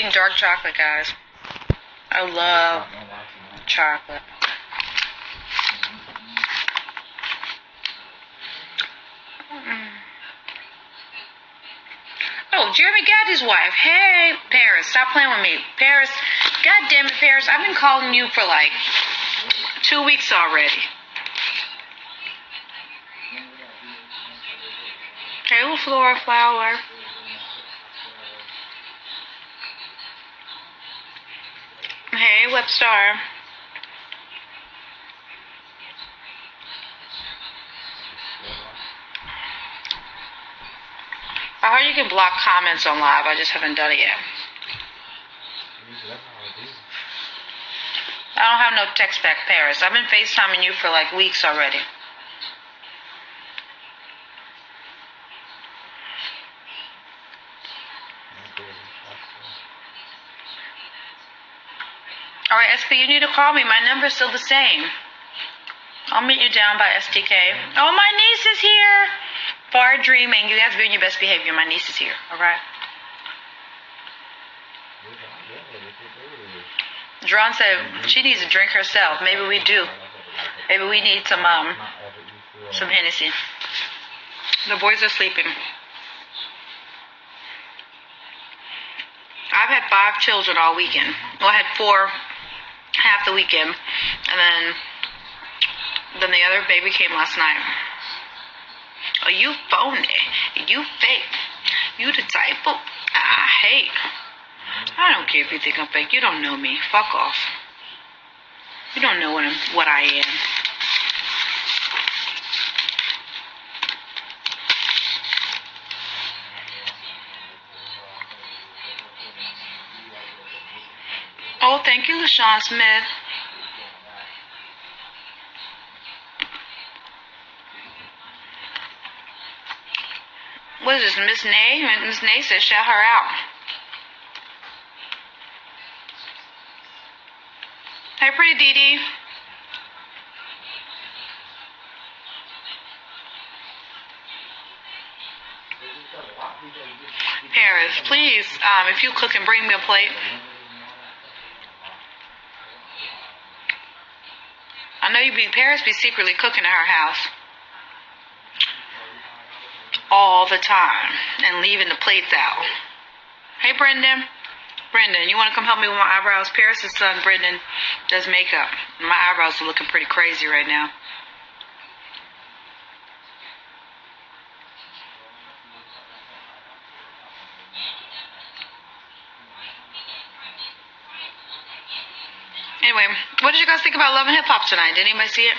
eating dark chocolate, guys. I love chocolate. Oh, Jeremy Gaddy's wife. Hey, Paris, stop playing with me. Paris, God damn it, Paris. I've been calling you for like 2 weeks already. Hey, little flora flower. Hey, Webstar. I heard you can block comments on live. I just haven't done it yet. I don't have no text back, Paris. I've been FaceTiming you for like weeks already. All right, SP, you need to call me. My number's still the same. I'll meet you down by STK. Oh, my niece is here. Far dreaming. You guys be on your best behavior. My niece is here. All right. Dron said she needs to drink herself. Maybe we do. Maybe we need some Hennessy. The boys are sleeping. I've had 5 children all weekend. Well, I had 4 half the weekend, and then the other baby came last night. Oh, you phony. You fake. You the type of I hate. I don't care if you think I'm fake. You don't know me. Fuck off. You don't know what I am. Oh, thank you, LaShawn Smith. What is this, Miss Nay? Miss Nay says shout her out. Hey, pretty Dee Dee. Paris, please, if you cook and bring me a plate. I know Paris be secretly cooking at her house all the time and leaving the plates out. Hey, Brendan, you want to come help me with my eyebrows? Paris' son, Brendan, does makeup. My eyebrows are looking pretty crazy right now. Anyway, what did you guys think about Love and Hip Hop tonight? Did anybody see it?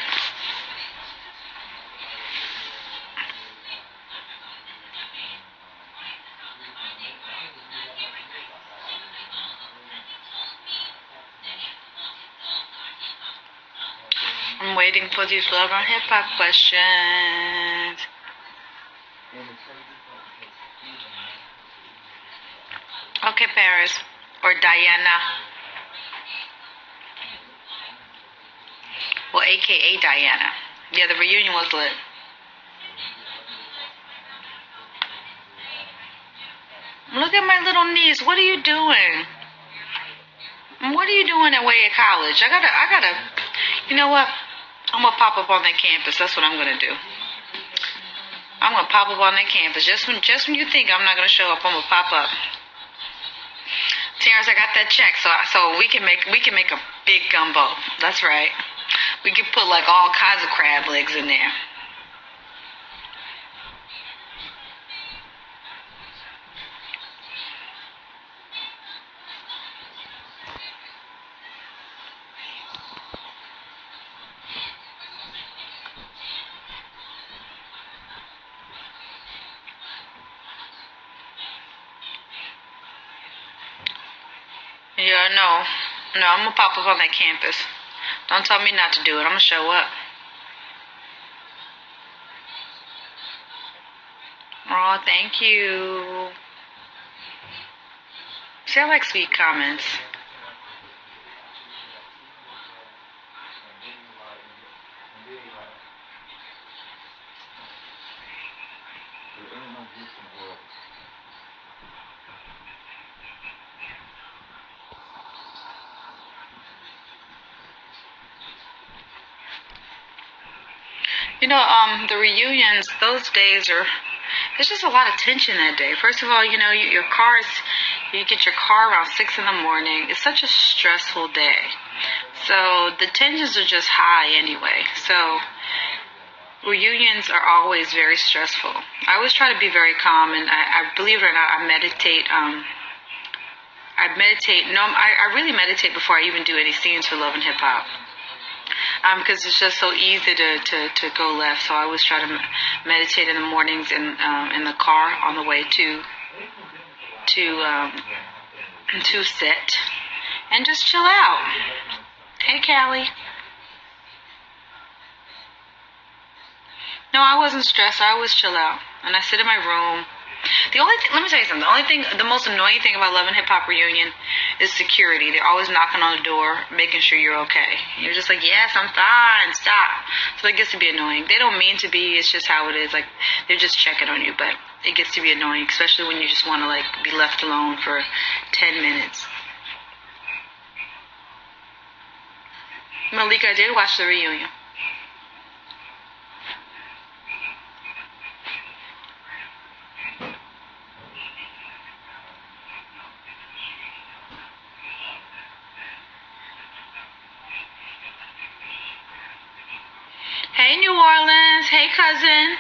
I'm waiting for these Love and Hip Hop questions. Okay, Paris. Or Diana. Well, a.k.a. Diana. Yeah, the reunion was lit. Look at my little niece. What are you doing? What are you doing away at college? I gotta, you know what? I'm gonna pop up on that campus. That's what I'm gonna do. I'm gonna pop up on that campus. Just when you think I'm not gonna show up, I'm gonna pop up. Terrence, I got that check, so we can make a big gumbo. That's right. We can put like all kinds of crab legs in there. Yeah, no, I'm gonna pop up on that campus. Don't tell me not to do it. I'm gonna show up. Oh, thank you. See, I like sweet comments. The reunions, those days are, there's just a lot of tension that day. First of all, you get your car around 6 in the morning. It's such a stressful day. So the tensions are just high anyway. So reunions are always very stressful. I always try to be very calm, and I believe it or not, I meditate. I meditate. No, I really meditate before I even do any scenes for Love and Hip Hop. Because it's just so easy to go left. So I always try to meditate in the mornings in the car on the way to set, and just chill out. Hey, Callie. No, I wasn't stressed. I always chill out, and I sit in my room. Let me tell you something. The most annoying thing about Love and Hip Hop reunion is security. They're always knocking on the door, making sure you're okay. You're just like, yes, I'm fine, stop. So it gets to be annoying. They don't mean to be. It's just how it is. Like, they're just checking on you, but it gets to be annoying, especially when you just want to, like, be left alone for 10 minutes. Malika, I did watch the reunion. Hey, New Orleans. Hey, cousin.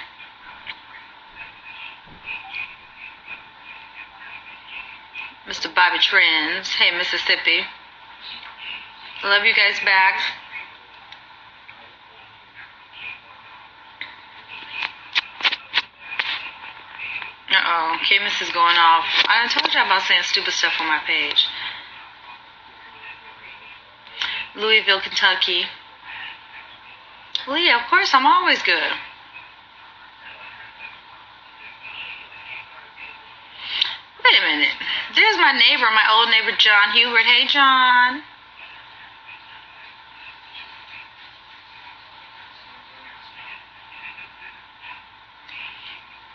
Mr. Bobby Trends. Hey, Mississippi. Love you guys back. Uh-oh. Cadmus is going off. I told you about saying stupid stuff on my page. Louisville, Kentucky. Well, yeah, of course, I'm always good. Wait a minute. There's my neighbor, my old neighbor, John Hubert. Hey, John.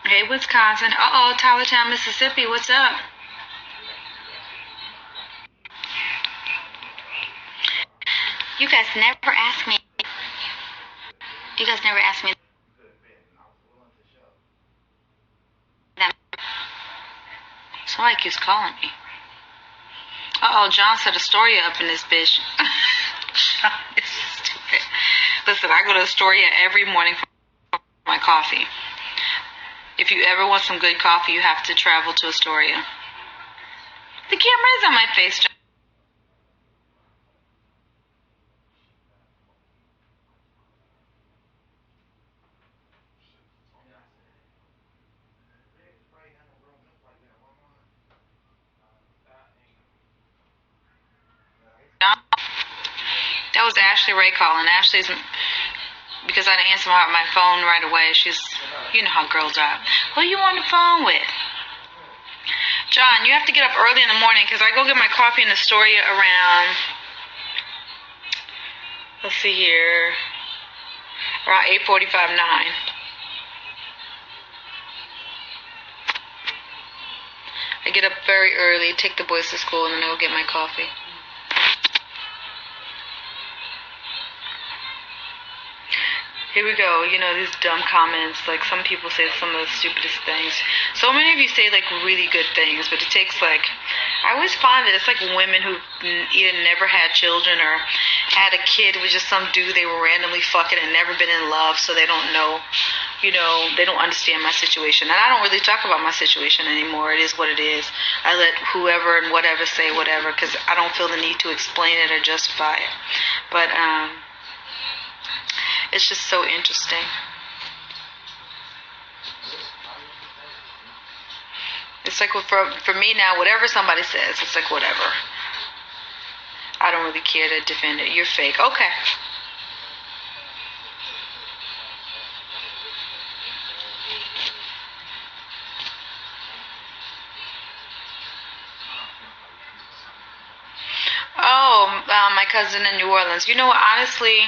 Hey, Wisconsin. Uh-oh, Tylertown, Mississippi. What's up? You guys never ask me. You guys never asked me that. Somebody keeps calling me. Uh-oh, John set Astoria up in this bitch. John is stupid. Listen, I go to Astoria every morning for my coffee. If you ever want some good coffee, you have to travel to Astoria. The camera is on my face, John. That was Ashley Ray calling. Ashley's, because I didn't answer my phone right away. She's, you know how girls are. Who you on the phone with? John, you have to get up early in the morning because I go get my coffee in Astoria around, let's see here, around 8:45, 9. I get up very early, take the boys to school, and then I go get my coffee. Here we go. These dumb comments. Like, some people say some of the stupidest things. So many of you say, like, really good things, but it takes, like, I always find that it's like women who either never had children or had a kid with just some dude they were randomly fucking and never been in love, so they don't know, they don't understand my situation. And I don't really talk about my situation anymore. It is what it is. I let whoever and whatever say whatever because I don't feel the need to explain it or justify it. But, it's just so interesting. It's like for me now, whatever somebody says, it's like whatever. I don't really care to defend it. You're fake. Okay. Oh, my cousin in New Orleans. Honestly,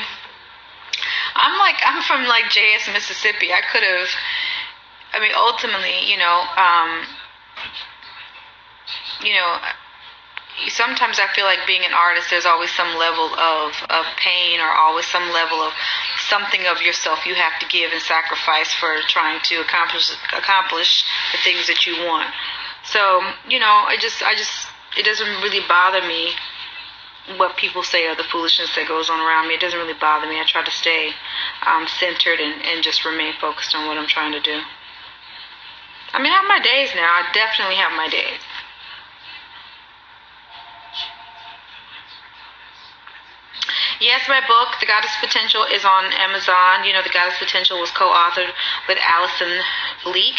I'm from like JS, Mississippi. I could have, ultimately, sometimes I feel like being an artist, there's always some level of pain, or always some level of something of yourself you have to give and sacrifice for trying to accomplish the things that you want. So, it doesn't really bother me what people say or the foolishness that goes on around me. It doesn't really bother me. I try to stay centered and just remain focused on what I'm trying to do. I mean, I have my days now. I definitely have my days. Yes, my book, The Goddess Potential, is on Amazon. The Goddess Potential was co-authored with Allison Bleak.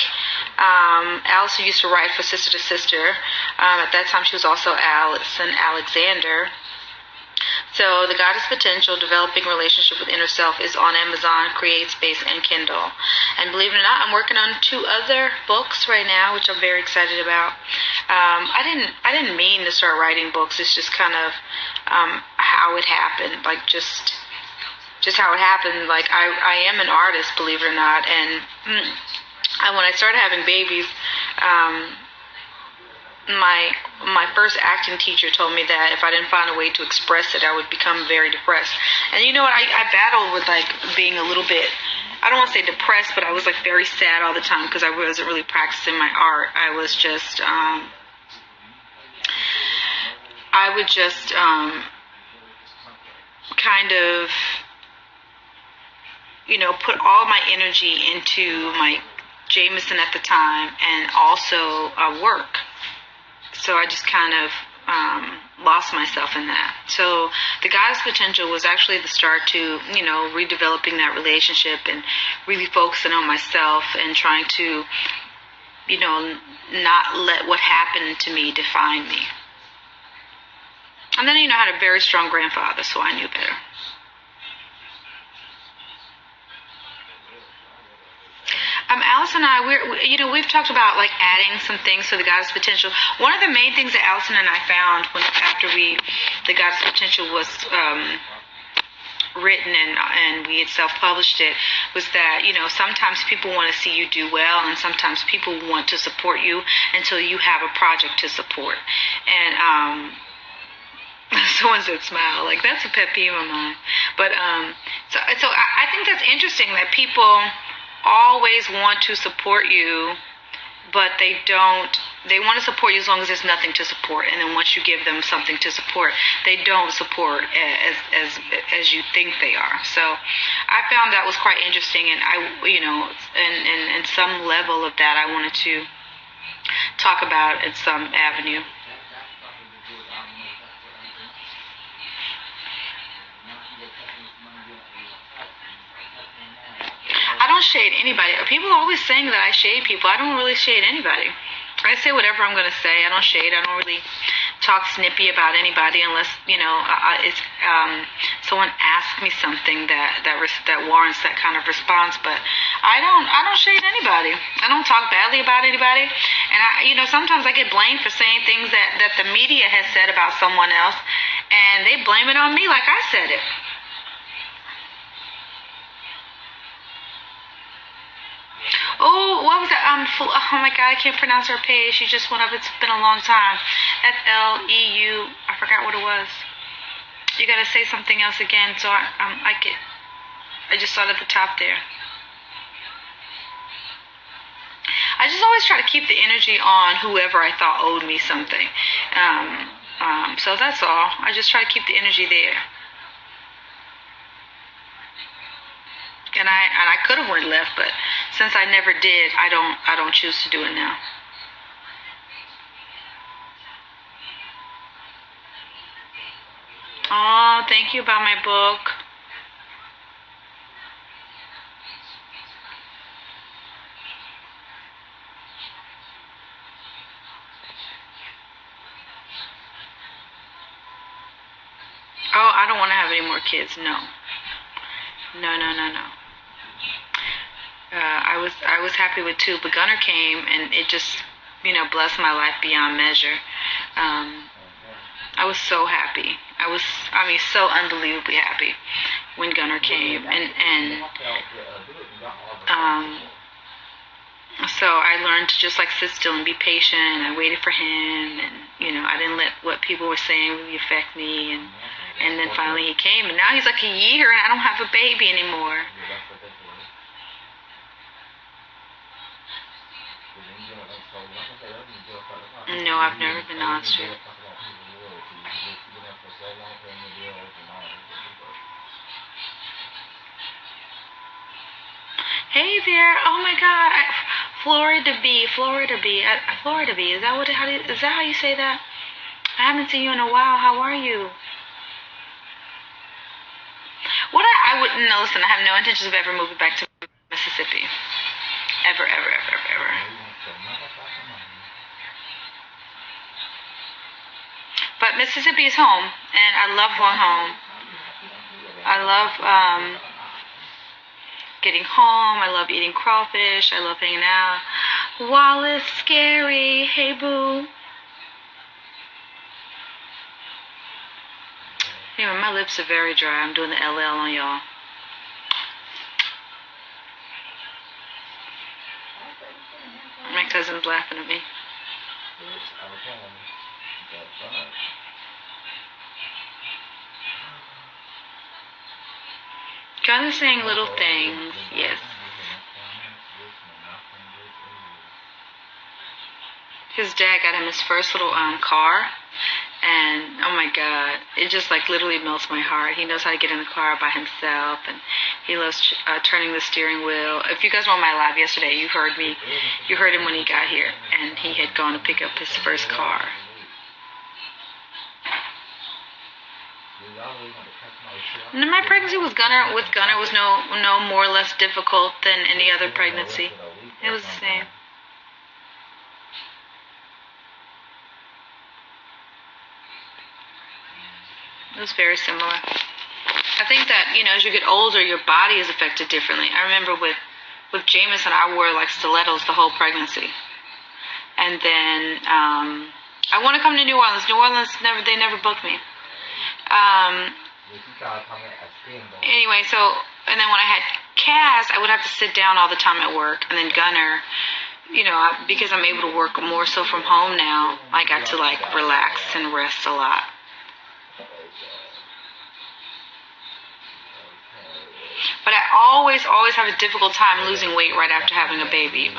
Allison used to write for Sister to Sister. At that time, she was also Allison Alexander. So, The Goddess Potential, Developing Relationship with Inner Self, is on Amazon, CreateSpace, and Kindle. And believe it or not, I'm working on 2 other books right now, which I'm very excited about. I didn't mean to start writing books. It's just kind of how it happened, like just how it happened. Like I am an artist, believe it or not, and when I started having babies, my first acting teacher told me that if I didn't find a way to express it, I would become very depressed. And you know what? I battled with like being a little bit, I don't want to say depressed, but I was like very sad all the time because I wasn't really practicing my art. I was just I would just kind of, put all my energy into my Jameson at the time and also work. So I just kind of lost myself in that. So The Goddess Potential was actually the start to, redeveloping that relationship and really focusing on myself and trying to, not let what happened to me define me. And then, I had a very strong grandfather, so I knew better. Alice and I, we've talked about like adding some things to The Goddess Potential. One of the main things that Allison and I found after The Goddess Potential was written and we had self-published it, was that, sometimes people want to see you do well, and sometimes people want to support you until you have a project to support. And someone said smile, like that's a pet peeve of mine. But so I think that's interesting that people always want to support you, but they want to support you as long as there's nothing to support, and then once you give them something to support, they don't support as you think they are. So I found that was quite interesting, and and some level of that I wanted to talk about in some avenue. I don't shade anybody. People are always saying that I shade people. I don't really shade anybody. I say whatever I'm going to say. I don't shade. I don't really talk snippy about anybody unless, it's someone asks me something that warrants that kind of response. But I don't shade anybody. I don't talk badly about anybody. And sometimes I get blamed for saying things that the media has said about someone else, and they blame it on me like I said it. Oh, what was that? Oh my God, I can't pronounce her page. She just went up. It's been a long time. FLEU. I forgot what it was. You gotta say something else again. So I just saw it at the top there. I just always try to keep the energy on whoever I thought owed me something. So that's all. I just try to keep the energy there. And I could have went left, but since I never did, I don't choose to do it now. Oh, thank you about my book. Oh, I don't want to have any more kids. No. No. I was happy with 2, but Gunnar came and it just, blessed my life beyond measure. I was so happy. So unbelievably happy when Gunnar came, and so So I learned to just like sit still and be patient. I waited for him, and I didn't let what people were saying really affect me. And then finally he came, and now he's like a year, and I don't have a baby anymore. No, I've never been to Austria. Hey there! Oh my God, Florida Bee. Is that how you say that? I haven't seen you in a while. How are you? I wouldn't know. Listen, I have no intentions of ever moving back to Mississippi. Ever. But Mississippi is home, and I love going home. I love getting home. I love eating crawfish. I love hanging out. Wallace, scary. Hey, boo. Anyway, my lips are very dry. I'm doing the LL on y'all. My cousin's laughing at me. Kind of saying little things, yes. His dad got him his first little car, and oh my God, it just like literally melts my heart. He knows how to get in the car by himself, and he loves turning the steering wheel. If you guys were on my live yesterday, you heard him when he got here, and he had gone to pick up his first car. And my pregnancy with Gunner was no more or less difficult than any other pregnancy. It was the same. It was very similar. I think that, as you get older, your body is affected differently. I remember with Jameson, I wore like stilettos the whole pregnancy. And then I want to come to New Orleans. New Orleans, they never booked me. Anyway, and then when I had Cass, I would have to sit down all the time at work. And then Gunner, because I'm able to work more so from home now, I got to like relax and rest a lot. But I always have a difficult time losing weight right after having a baby.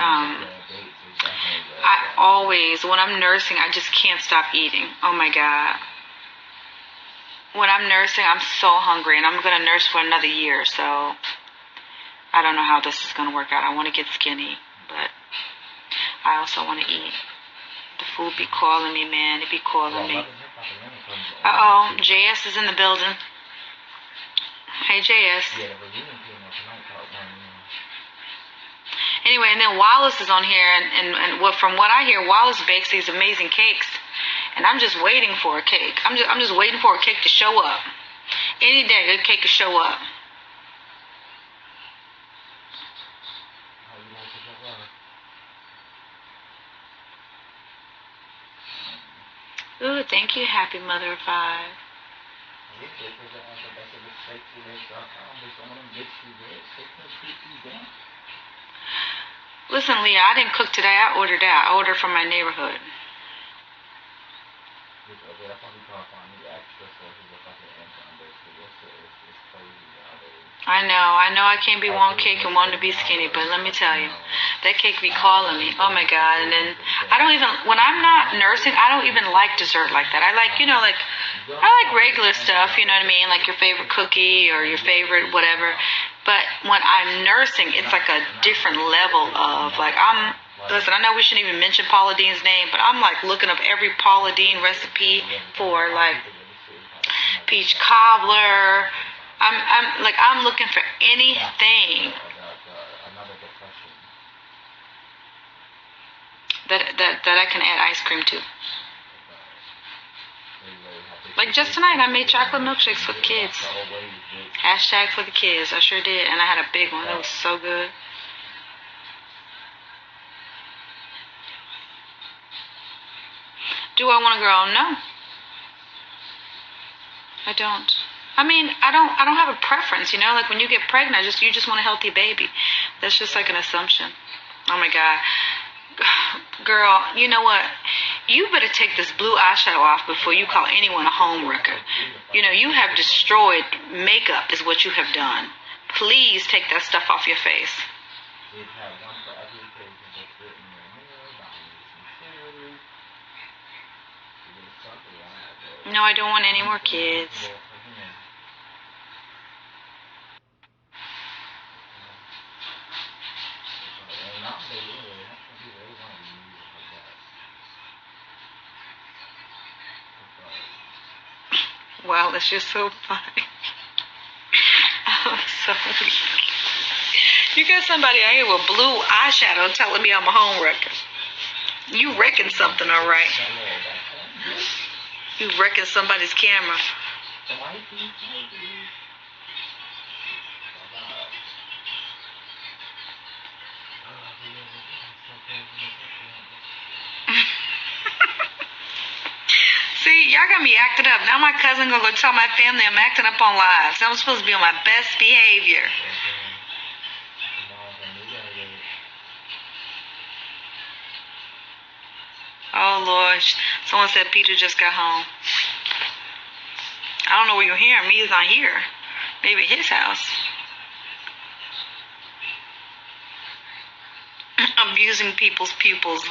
When I'm nursing, I just can't stop eating. Oh my God. When I'm nursing, I'm so hungry, and I'm going to nurse for another year, so I don't know how this is going to work out. I want to get skinny, but I also want to eat. The food be calling me, man. It be calling me. Uh-oh, JS is in the building. Hey, JS. Anyway, and then Wallace is on here, and from what I hear, Wallace bakes these amazing cakes. And I'm just waiting for a cake. I'm just waiting for a cake to show up. Any day, a cake to show up. Ooh, thank you, happy mother of 5. Listen, Leah, I didn't cook today. I ordered out. I ordered from my neighborhood. I know I can't be one cake and one to be skinny, but let me tell you, that cake be calling me. Oh my God. And then when I'm not nursing, I don't even like dessert like that. I like regular stuff, you know what I mean? Like your favorite cookie or your favorite whatever. But when I'm nursing, it's like a different level of listen, I know we shouldn't even mention Paula Dean's name, but I'm like looking up every Paula Dean recipe for like peach cobbler. I'm looking for anything that I can add ice cream to. Like just tonight, I made chocolate milkshakes for the kids. Hashtag for the kids. I sure did, and I had a big one. It was so good. Do I want a girl? No. I don't. I mean, I don't have a preference, like when you get pregnant, you just want a healthy baby. That's just like an assumption. Oh my God. Girl, you know what? You better take this blue eyeshadow off before you call anyone a homewrecker. You know, you have destroyed makeup is what you have done. Please take that stuff off your face. No, I don't want any more kids. Wallace, you're so funny. I'm so weak. You got somebody out here with blue eyeshadow telling me I'm a homewrecker. You wrecking something, all right. You wrecking somebody's camera. See, y'all got me acted up. Now my cousin gonna go tell my family I'm acting up on live. So I'm supposed to be on my best behavior. Oh Lord, someone said Peter just got home. I don't know where you're hearing me. He's not here. Maybe at his house. Abusing people's pupils.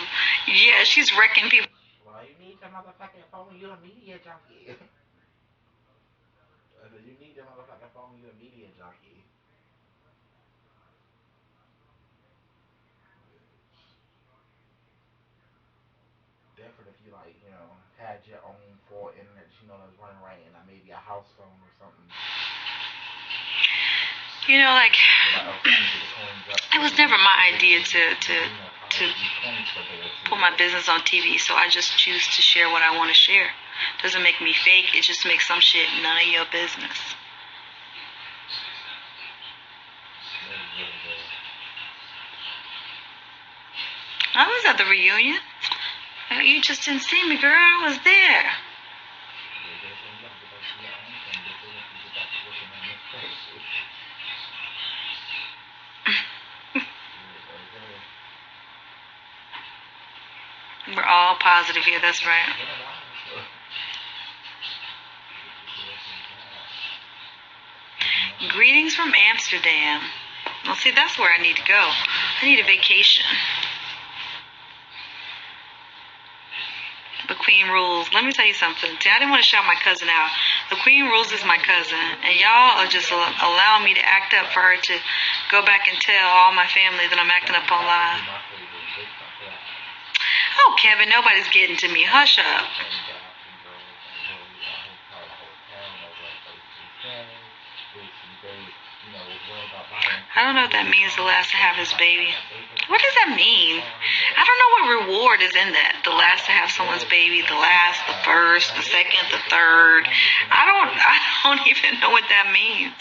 Yeah, she's wrecking people. Well, you need your motherfucking phone. You're a media junkie. You need your motherfucking phone. You're a media junkie. Different if you like, you know, had your own full internet, you know, that's running right, and maybe a house phone or something. You know, like it was never my idea to put my business on TV, so I just choose to share what I want to share. Doesn't make me fake. It just makes some shit none of your business. I was at the reunion. You just didn't see me, girl. I was there. We're all positive here. That's right. Greetings from Amsterdam. Well, see, that's where I need to go. I need a vacation. The Queen rules. Let me tell you something. See, I didn't want to shout my cousin out. The Queen rules is my cousin, and y'all are just allowing me to act up for her to go back and tell all my family that I'm acting up on live. Oh, Kevin, nobody's getting to me. Hush up. I don't know what that means, the last to have his baby. What does that mean? I don't know what reward is in that. The last to have someone's baby, the last, the first, the second, the third. I don't even know what that means.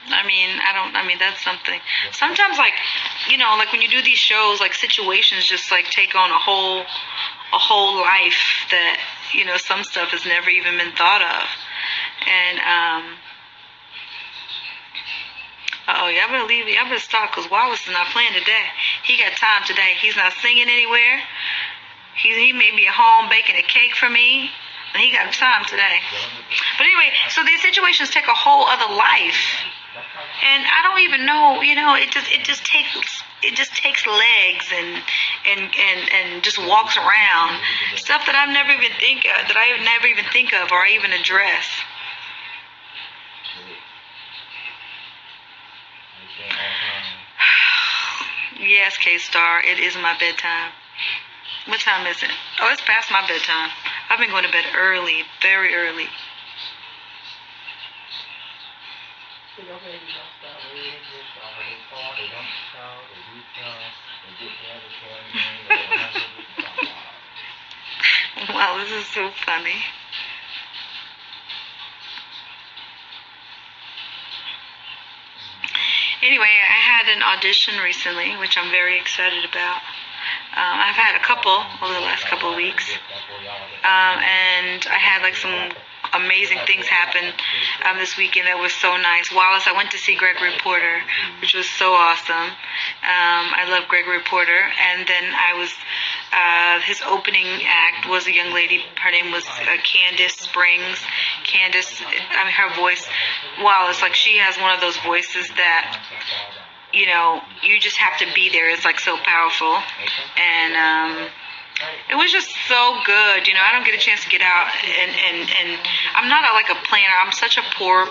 I mean, that's something. Sometimes, like, you know, like when you do these shows, like situations just like take on a whole life that, you know, some stuff has never even been thought of. And, y'all better leave. Y'all better stop, because Wallace is not playing today. He got time today. He's not singing anywhere. He may be at home baking a cake for me, and he got time today. But anyway, so these situations take a whole other life. And I don't even know, you know, it just takes legs and just walks around. Stuff that I never even think of or I even address. Yes, K-Star, it is my bedtime. What time is it? Oh, it's past my bedtime. I've been going to bed early, very early. Wow, this is so funny. Anyway, I had an audition recently, which I'm very excited about. I've had a couple over the last couple of weeks. And I had like some amazing things happened this weekend that was so nice. Wallace, I went to see Gregory Porter, which was so awesome. I love Gregory Porter. And then I was, his opening act was a young lady. Her name was Candace Springs. Candace, I mean, her voice, Wallace, like she has one of those voices that, you know, you just have to be there. It's like so powerful. And it was just so good. You know, I don't get a chance to get out, and I'm not like a planner. I'm such a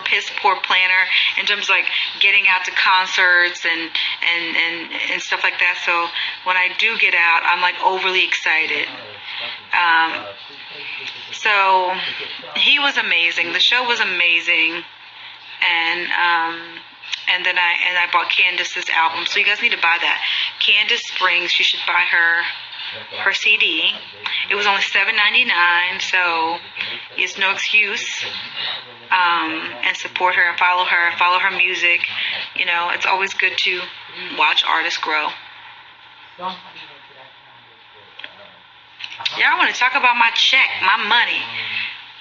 piss poor planner in terms of like getting out to concerts and stuff like that. So when I do get out, I'm like overly excited. So he was amazing. The show was amazing, and then I bought Candace's album. So you guys need to buy that. Candace Springs. You should buy her CD. It was only $7.99, so it's no excuse. And support her and follow her music. You know, it's always good to watch artists grow. Yeah, I want to talk about my check, my money.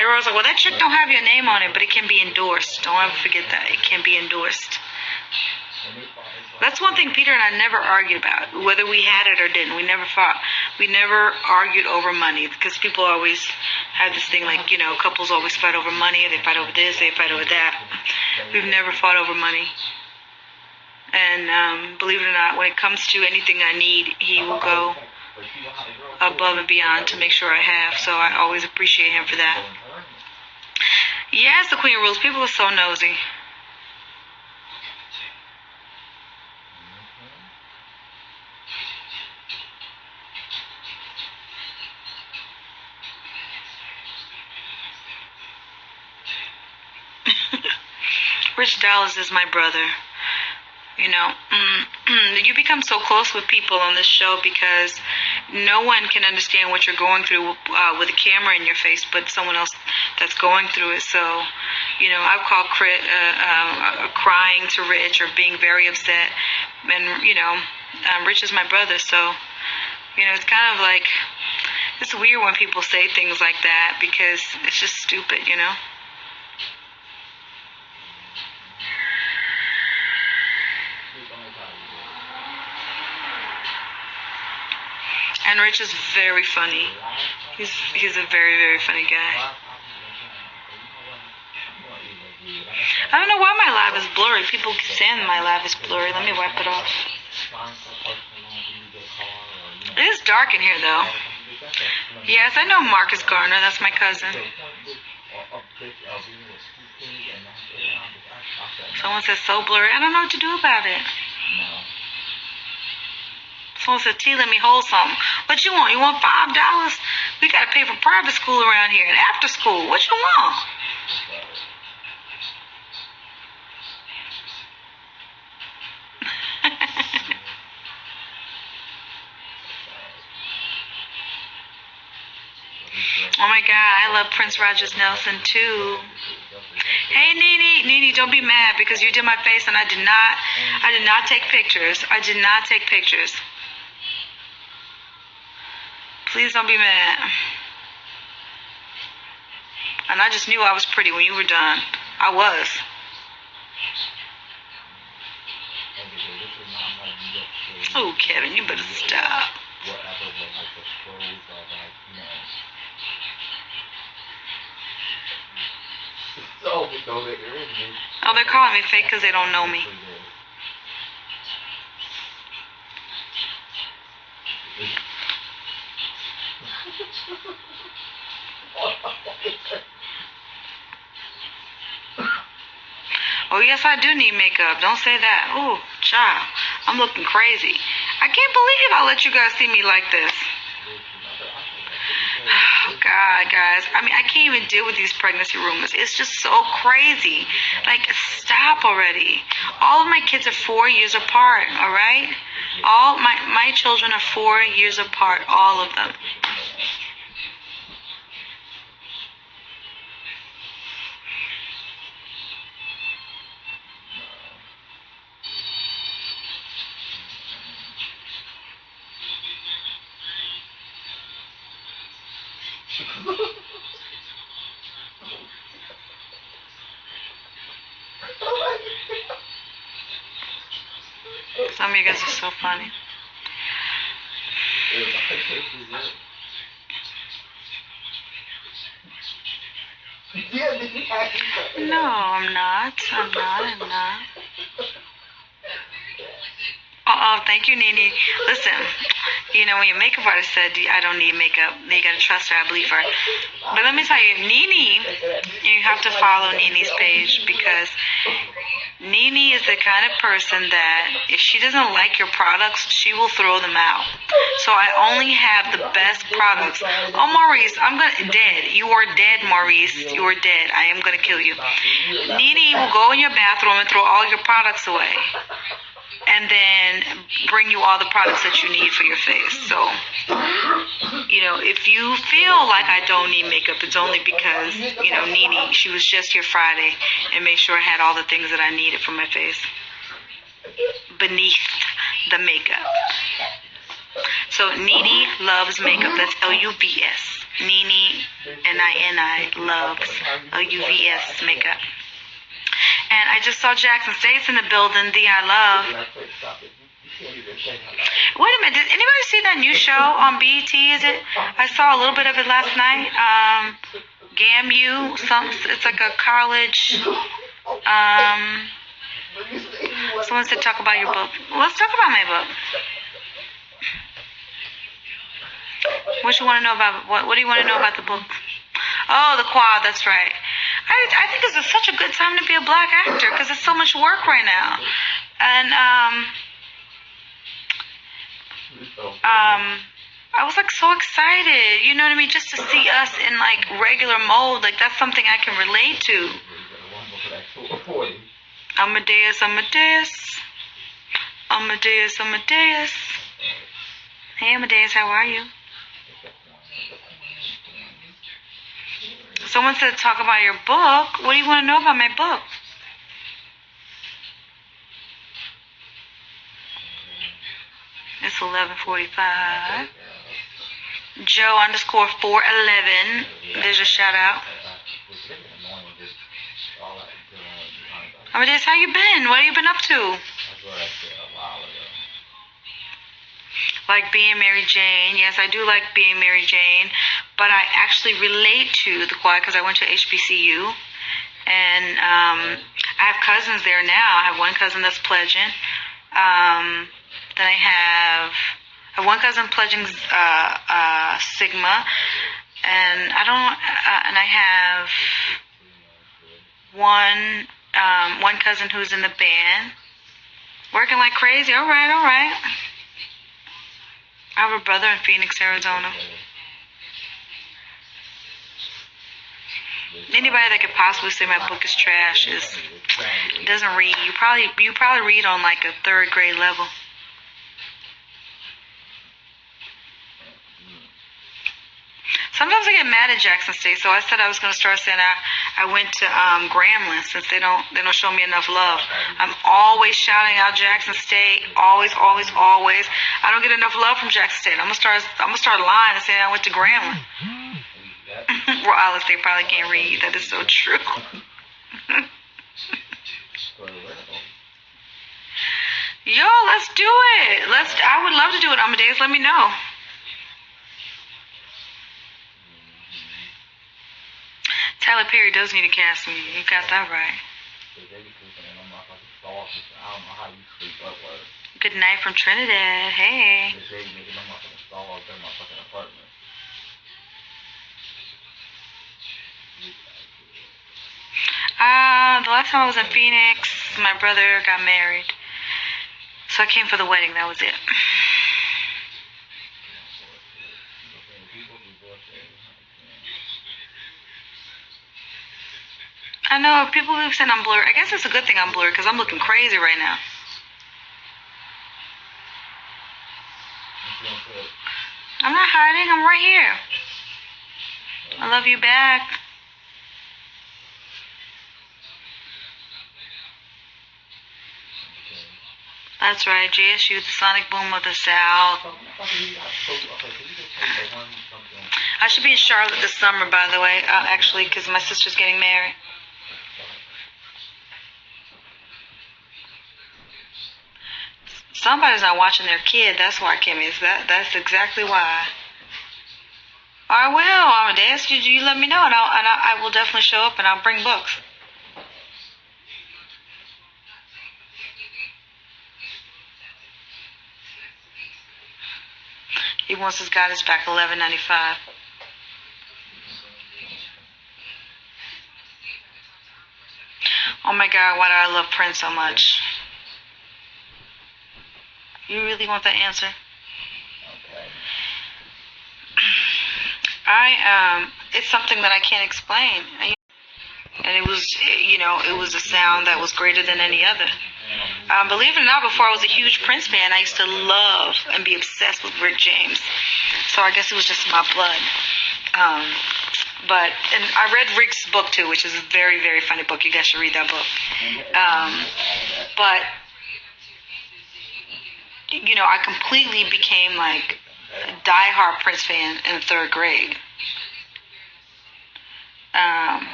Everyone's like, well, that check don't have your name on it, but it can be endorsed. Don't ever forget that. It can be endorsed. That's one thing Peter and I never argued about, whether we had it or didn't. We never fought. We never argued over money, because people always have this thing like, you know, couples always fight over money. They fight over this, they fight over that. We've never fought over money. And believe it or not, when it comes to anything I need, he will go above and beyond to make sure I have. So I always appreciate him for that. Yes, the Queen rules. People are so nosy. Rich Dallas is my brother. You know, you become so close with people on this show because no one can understand what you're going through with a camera in your face, but someone else that's going through it. So, you know, I've called crying to Rich or being very upset, and you know, Rich is my brother. So, you know, it's kind of like, it's weird when people say things like that because it's just stupid, you know. And Rich is very funny. He's a very, very funny guy. I don't know why my live is blurry. People keep saying my live is blurry. Let me wipe it off. It is dark in here, though. Yes, I know Marcus Garner. That's my cousin. Someone says so blurry. I don't know what to do about it. Someone said, T, let me hold something. What you want? You want $5? We got to pay for private school around here and after school. What you want? Oh my God, I love Prince Rogers Nelson too. Hey Nene, don't be mad because you did my face and I did not take pictures. I did not take pictures. Please don't be mad. And I just knew I was pretty when you were done. I was. Oh, Kevin, you better stop. Oh, they're calling me fake because they don't know me. Oh, yes, I do need makeup. Don't say that. Oh, child, I'm looking crazy. I can't believe I let you guys see me like this. Oh, God, guys. I mean, I can't even deal with these pregnancy rumors. It's just so crazy. Like, stop already. All of my kids are 4 years apart, all right? All my children are 4 years apart, all of them. Some of you guys are so funny. No, I'm not. I'm not. Oh, thank you, Nene. Listen, you know, when your makeup artist said, I don't need makeup, you gotta trust her, I believe her. But let me tell you, Nene, you have to follow Nene's page, because Nene is the kind of person that if she doesn't like your products, she will throw them out. So I only have the best products. Oh, Maurice, dead. You are dead, Maurice. You are dead. I am gonna kill you. Nene will go in your bathroom and throw all your products away, and then bring you all the products that you need for your face. So, you know, if you feel like I don't need makeup, it's only because, you know, Nene, she was just here Friday and made sure I had all the things that I needed for my face beneath the makeup. So Nene loves makeup. That's L-U-V-S. Nene, N-I-N-I, loves L-U-V-S makeup. And I just saw Jackson State's in the building, I love. Wait a minute, did anybody see that new show on BET? Is it? I saw a little bit of it last night. GAMU, it's like a college. Someone said talk about your book. Let's talk about my book. What do you want to know about? What do you want to know about the book? Oh, the quad. That's right. I think this is such a good time to be a black actor because it's so much work right now, and I was like so excited. You know what I mean? Just to see us in like regular mode, like that's something I can relate to. Amadeus, Amadeus, Amadeus, Amadeus. Hey, Amadeus, how are you? Someone said talk about your book. What do you want to know about my book? It's 11:45. Joe _ 411. There's a shout out. Amadeus, how you been? What have you been up to? Like being Mary Jane. Yes, I do like being Mary Jane. But I actually relate to the choir because I went to HBCU. And I have cousins there now. I have one cousin that's pledging. Then I have one cousin pledging Sigma. And I have one cousin who's in the band. Working like crazy. All right. I have a brother in Phoenix, Arizona. Anybody that could possibly say my book is trash doesn't read. You probably read on like a 3rd grade level. Sometimes I get mad at Jackson State, so I said I was going to start saying I went to Grambling since they don't show me enough love. I'm always shouting out Jackson State, always. I don't get enough love from Jackson State. I'm gonna start lying and saying I went to Grambling. Wallace, they probably can't read. That is so true. Yo, let's do it. I would love to do it, Amadeus. Let me know. Tyler Perry does need to cast me. You got that right. Good night from Trinidad. Hey. The last time I was in Phoenix, my brother got married. So I came for the wedding. That was it. I know, people keep saying I'm blurred. I guess it's a good thing I'm blurred because I'm looking crazy right now. I'm not hiding. I'm right here. I love you back. That's right, JSU, the sonic boom of the South. I should be in Charlotte this summer, by the way, actually, because my sister's getting married. Somebody's not watching their kid. That's why, Kimmy. That's exactly why. I will. I'm gonna ask you. You let me know, and I will definitely show up, and I'll bring books. He wants his God is back $11.95. Oh my God, why do I love Prince so much? You really want that answer? Okay. It's something that I can't explain. And it was, it was a sound that was greater than any other. Believe it or not, before I was a huge Prince fan, I used to love and be obsessed with Rick James. So I guess it was just in my blood. And I read Rick's book too, which is a very, very funny book. You guys should read that book. But I completely became like a diehard Prince fan in the 3rd grade.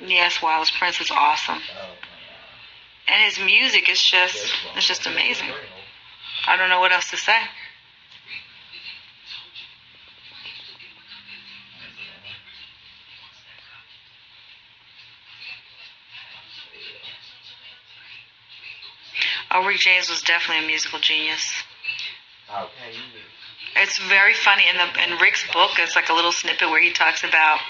Yes, Wallace, Prince is awesome. And his music is just amazing. I don't know what else to say. Oh, Rick James was definitely a musical genius. Okay. It's very funny. In Rick's book, it's like a little snippet where he talks about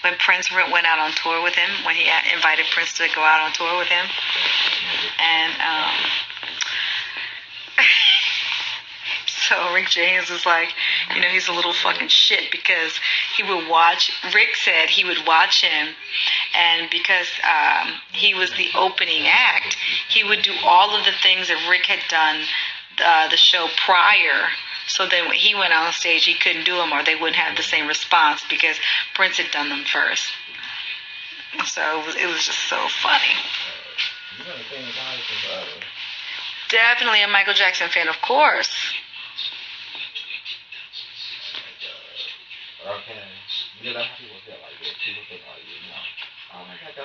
when Prince went out on tour with him, when he invited Prince to go out on tour with him. And so Rick James was like, he's a little fucking shit because Rick said he would watch him, and because he was the opening act, he would do all of the things that Rick had done the show prior. So then when he went on stage, he couldn't do them, or they wouldn't have the same response because Prince had done them first. So it was just so funny. Definitely a Michael Jackson fan, of course.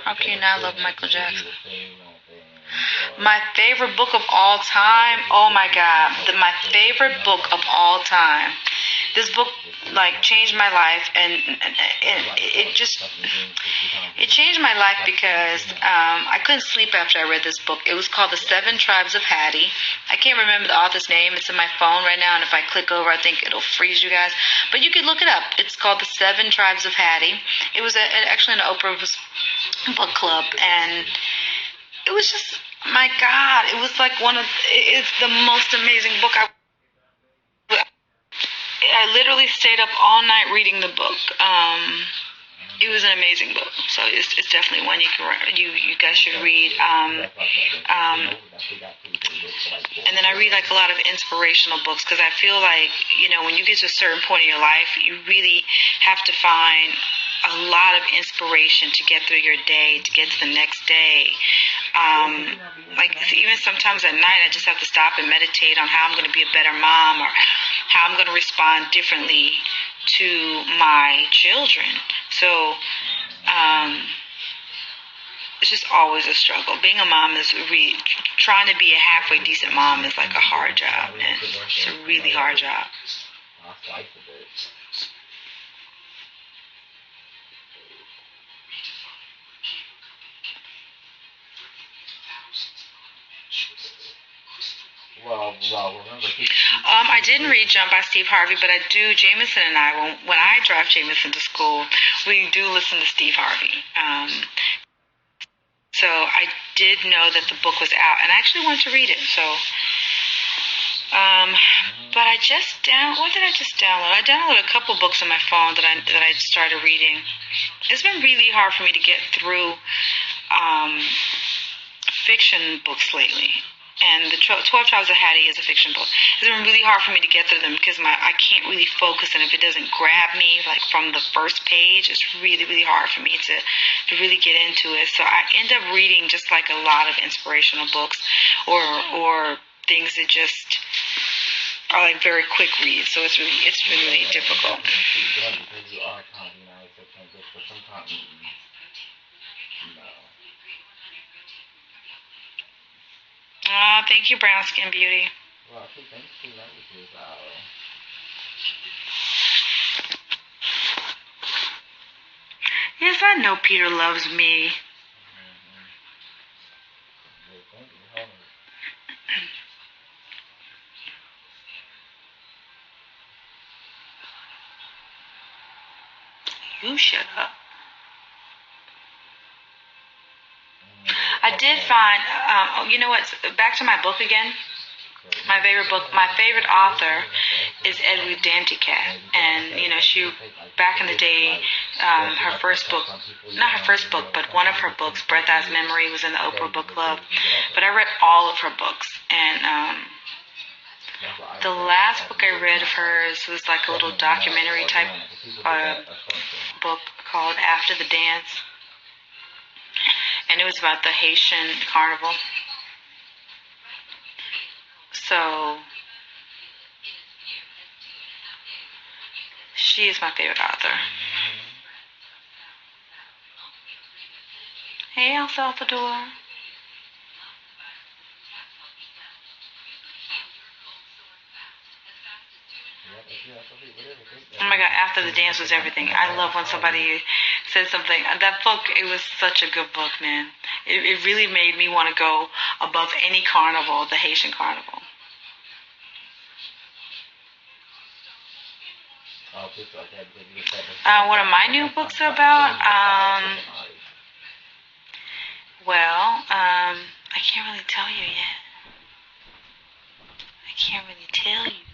How can you not love Michael Jackson? My favorite book of all time? Oh my God. My favorite book of all time. This book changed my life, and it changed my life because I couldn't sleep after I read this book. It was called The 7 Tribes of Hattie. I can't remember the author's name. It's in my phone right now, and if I click over, I think it'll freeze you guys. But you can look it up. It's called The 7 Tribes of Hattie. It was actually an Oprah's book club, and it was just, my God, it was like it's the most amazing book. I literally stayed up all night reading the book. It was an amazing book, so it's definitely one you guys should read. And then I read a lot of inspirational books because I feel like when you get to a certain point in your life, you really have to find a lot of inspiration to get through your day, to get to the next day. Even sometimes at night, I just have to stop and meditate on how I'm going to be a better mom, or how I'm going to respond differently to my children. So it's just always a struggle. Being a mom is trying to be a halfway decent mom is like a hard job, and it's a really hard job. I didn't read Jump by Steve Harvey, but I do. Jameson and I, when I drive Jameson to school, we do listen to Steve Harvey. So I did know that the book was out, and I actually wanted to read it. So, but I just what did I just download? I downloaded a couple books on my phone that I started reading. It's been really hard for me to get through fiction books lately. And the 12 Tribes of Hattie is a fiction book. It's been really hard for me to get through them because I can't really focus, and if it doesn't grab me from the first page, it's really, really hard for me to really get into it. So I end up reading just a lot of inspirational books or things that just are very quick reads. So it's really difficult. Thank you, Brown Skin Beauty. Well, two things, two languages. Yes, I know Peter loves me. You shut up. I did find, you know what, back to my book again. My favorite author is Edward Danticat. And, you know, she, back in the day, her first book, not her first book, but one of her books, Breath as Memory, was in the Oprah Book Club. But I read all of her books. And the last book I read of hers was like a little documentary type book called After the Dance. And it was about the Haitian carnival. So, she is my favorite author. Hey, El Salvador. Oh my God, After the Dance was everything. I love when somebody says something. That book, it was such a good book, man. It really made me want to go above any carnival, the Haitian carnival. One of my new books about, I can't really tell you yet. I can't really tell you.